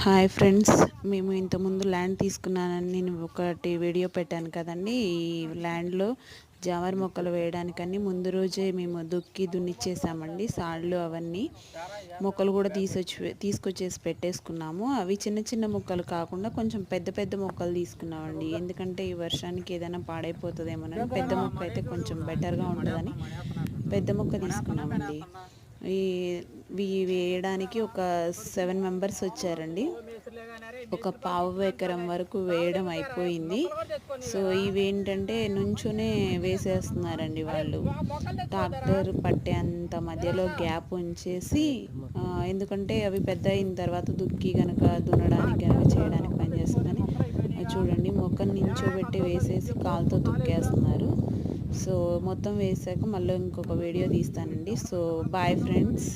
Hi friends, మేము ఇంతకుముందు land తీసుకున్నానని నేను ఒకటి వీడియో పెట్టాను కదండి. ఈ ల్యాండ్లో జామర్ మొక్కలు వేయడానికని ముందు రోజే మేము దున్నిచ్చేసామండి. సాళ్ళు అవన్నీ మొక్కలు కూడా తీసుకొచ్చేసి పెట్టేసుకున్నాము. అవి చిన్న చిన్న మొక్కలు కాకుండా కొంచెం పెద్ద పెద్ద మొక్కలు తీసుకున్నామండి. ఎందుకంటే ఈ వర్షానికి ఏదైనా పాడైపోతుందేమోనని పెద్ద మొక్క అయితే కొంచెం బెటర్గా ఉంటుందని పెద్ద మొక్క తీసుకున్నామండి. ఇవి వేయడానికి ఒక 7 మెంబర్స్ వచ్చారండి. ఒక పావు ఎకరం వరకు వేయడం అయిపోయింది. సో ఇవేంటంటే నుంచునే వేసేస్తున్నారండి వాళ్ళు. ట్రాక్టర్ పట్టేంత మధ్యలో గ్యాప్ ఉంచేసి, ఎందుకంటే అవి పెద్ద అయిన తర్వాత దున్నడానికి కనుక చేయడానికి పనిచేస్తుందని చూడండి, మొక్కను నించోబెట్టి వేసేసి కాలుతో దుక్కేస్తున్నారు. సో మొత్తం వేసాక మళ్ళీ ఇంకొక వీడియో తీస్తానండి. So bye friends.